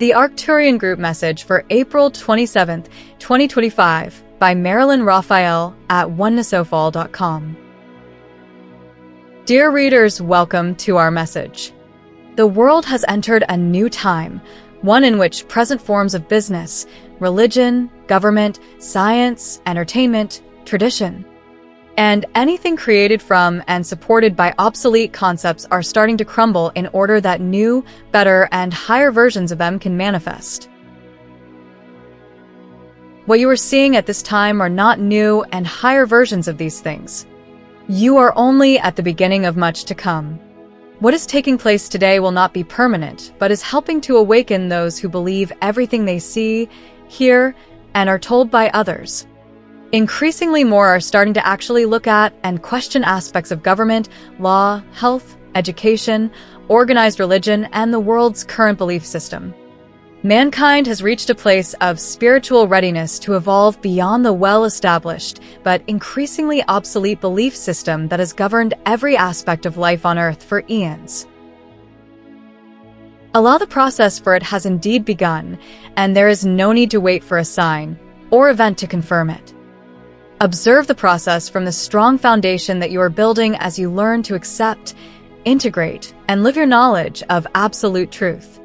The Arcturian group message for April 27, 2025 by Marilyn Raffaele at onenessofall.com. Dear readers, welcome to our message. The world has entered a new time, one in which present forms of business, religion, government, science, entertainment, tradition, and anything created from and supported by obsolete concepts are starting to crumble in order that new, better, and higher versions of them can manifest. What you are seeing at this time are not new and higher versions of these things. You are only at the beginning of much to come. What is taking place today will not be permanent, but is helping to awaken those who believe everything they see, hear, and are told by others. Increasingly more are starting to actually look at and question aspects of government, law, health, education, organized religion, and the world's current belief system. Mankind has reached a place of spiritual readiness to evolve beyond the well-established, but increasingly obsolete belief system that has governed every aspect of life on Earth for eons. Allow the process, for it has indeed begun, and there is no need to wait for a sign or event to confirm it. Observe the process from the strong foundation that you are building as you learn to accept, integrate, and live your knowledge of absolute truth.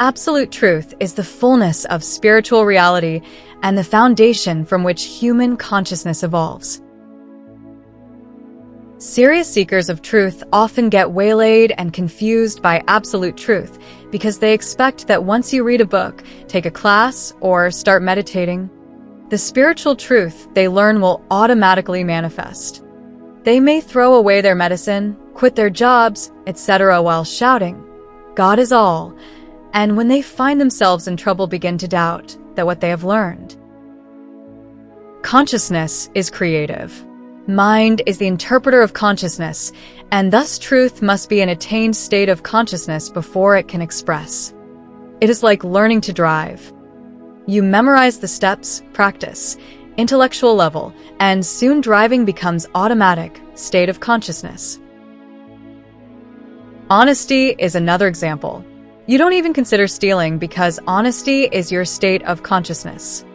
Absolute truth is the fullness of spiritual reality and the foundation from which human consciousness evolves. Serious seekers of truth often get waylaid and confused by absolute truth because they expect that once you read a book, take a class, or start meditating, the spiritual truth they learn will automatically manifest. They may throw away their medicine, quit their jobs, etc. while shouting, "God is all," and when they find themselves in trouble begin to doubt that what they have learned. Consciousness is creative. Mind is the interpreter of consciousness, and thus truth must be an attained state of consciousness before it can express. It is like learning to drive. You memorize the steps, practice, intellectual level, and soon driving becomes automatic, state of consciousness. Honesty is another example. You don't even consider stealing because honesty is your state of consciousness.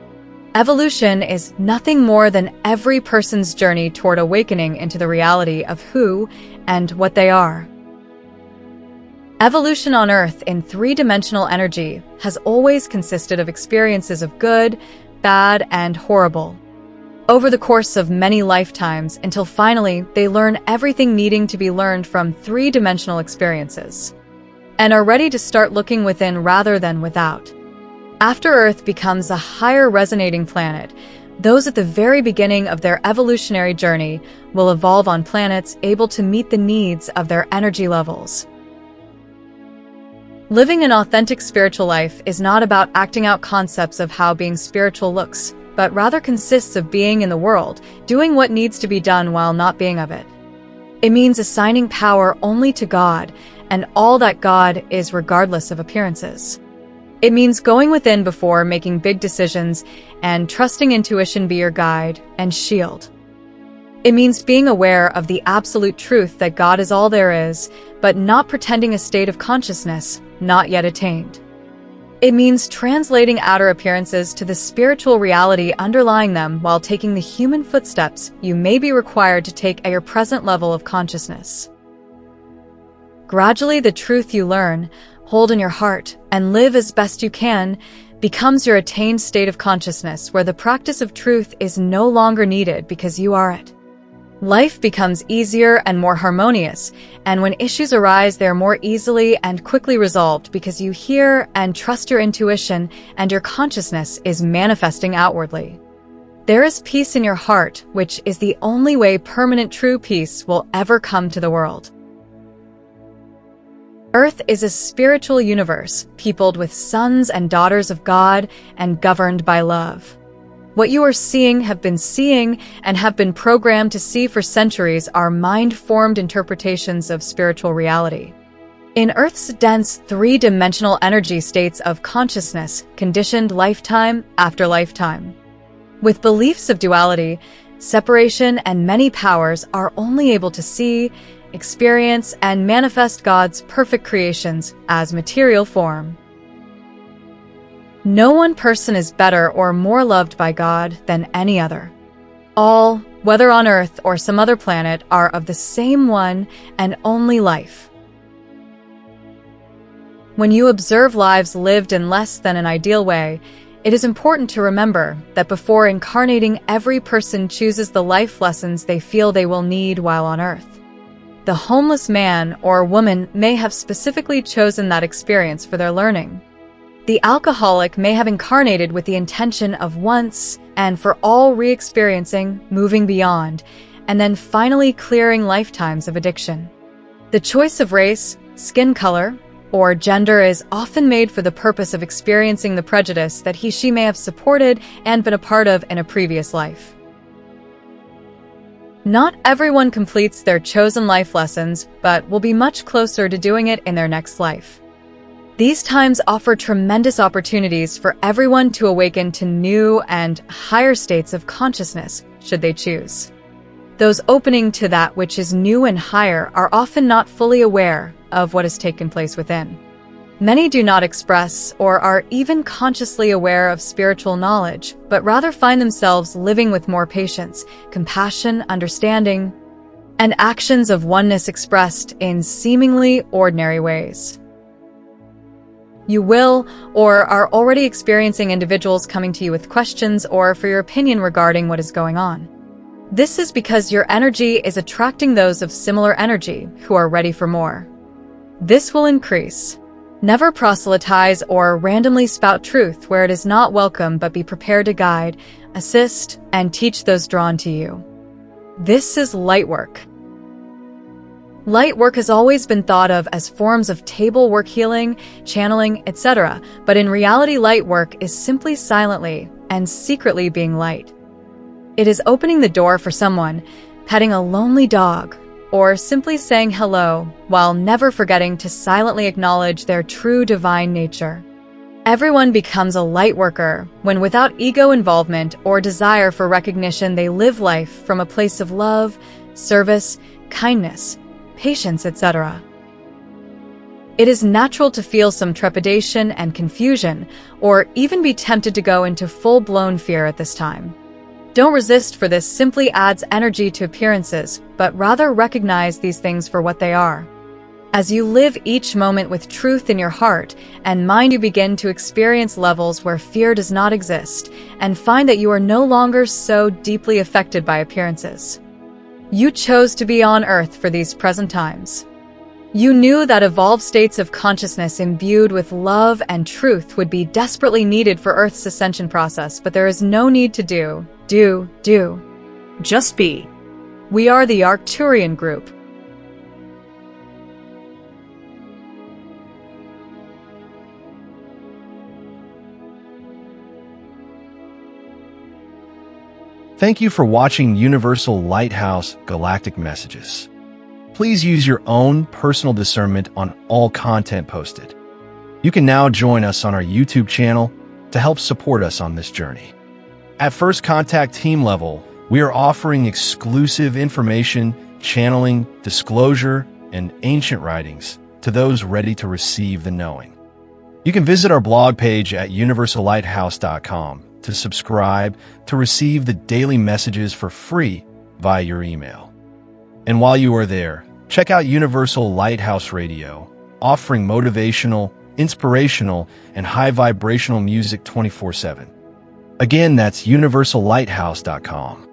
Evolution is nothing more than every person's journey toward awakening into the reality of who and what they are. Evolution on Earth in three-dimensional energy has always consisted of experiences of good, bad, and horrible, over the course of many lifetimes until finally they learn everything needing to be learned from three-dimensional experiences, and are ready to start looking within rather than without. After Earth becomes a higher resonating planet, those at the very beginning of their evolutionary journey will evolve on planets able to meet the needs of their energy levels. Living an authentic spiritual life is not about acting out concepts of how being spiritual looks, but rather consists of being in the world, doing what needs to be done while not being of it. It means assigning power only to God and all that God is regardless of appearances. It means going within before making big decisions and trusting intuition be your guide and shield. It means being aware of the absolute truth that God is all there is, but not pretending a state of consciousness not yet attained. It means translating outer appearances to the spiritual reality underlying them while taking the human footsteps you may be required to take at your present level of consciousness. Gradually, the truth you learn, hold in your heart, and live as best you can becomes your attained state of consciousness where the practice of truth is no longer needed because you are it. Life becomes easier and more harmonious, and when issues arise, they are more easily and quickly resolved because you hear and trust your intuition and your consciousness is manifesting outwardly. There is peace in your heart, which is the only way permanent true peace will ever come to the world. Earth is a spiritual universe, peopled with sons and daughters of God and governed by love. What you are seeing, have been seeing, and have been programmed to see for centuries are mind-formed interpretations of spiritual reality. In Earth's dense, three-dimensional energy states of consciousness, conditioned lifetime after lifetime. With beliefs of duality, separation, and many powers are only able to see, experience, and manifest God's perfect creations as material form. No one person is better or more loved by God than any other. All, whether on Earth or some other planet, are of the same one and only life. When you observe lives lived in less than an ideal way, it is important to remember that before incarnating, every person chooses the life lessons they feel they will need while on Earth. The homeless man or woman may have specifically chosen that experience for their learning. The alcoholic may have incarnated with the intention of once and for all re-experiencing, moving beyond, and then finally clearing lifetimes of addiction. The choice of race, skin color, or gender is often made for the purpose of experiencing the prejudice that he/she may have supported and been a part of in a previous life. Not everyone completes their chosen life lessons, but will be much closer to doing it in their next life. These times offer tremendous opportunities for everyone to awaken to new and higher states of consciousness, should they choose. Those opening to that which is new and higher are often not fully aware of what has taken place within. Many do not express or are even consciously aware of spiritual knowledge, but rather find themselves living with more patience, compassion, understanding, and actions of oneness expressed in seemingly ordinary ways. You will or are already experiencing individuals coming to you with questions or for your opinion regarding what is going on. This is because your energy is attracting those of similar energy who are ready for more. This will increase. Never proselytize or randomly spout truth where it is not welcome, but be prepared to guide, assist, and teach those drawn to you. This is light work. Light work has always been thought of as forms of table work, healing, channeling, etc., but in reality, light work is simply silently and secretly being light. It is opening the door for someone, petting a lonely dog, or simply saying hello while never forgetting to silently acknowledge their true divine nature. Everyone becomes a light worker when, without ego involvement or desire for recognition, they live life from a place of love, service, kindness, patience, etc. It is natural to feel some trepidation and confusion, or even be tempted to go into full-blown fear at this time. Don't resist, for this simply adds energy to appearances, but rather recognize these things for what they are. As you live each moment with truth in your heart and mind, you begin to experience levels where fear does not exist, and find that you are no longer so deeply affected by appearances. You chose to be on Earth for these present times. You knew that evolved states of consciousness imbued with love and truth would be desperately needed for Earth's ascension process, but there is no need to do. Just be. We are the Arcturian group. Thank you for watching Universal Lighthouse Galactic Messages. Please use your own personal discernment on all content posted. You can now join us on our YouTube channel to help support us on this journey. At First Contact Team level, we are offering exclusive information, channeling, disclosure, and ancient writings to those ready to receive the knowing. You can visit our blog page at universallighthouse.com to subscribe to receive the daily messages for free via your email. And while you are there, check out Universal Lighthouse Radio, offering motivational, inspirational, and high vibrational music 24/7. Again, that's universallighthouse.com.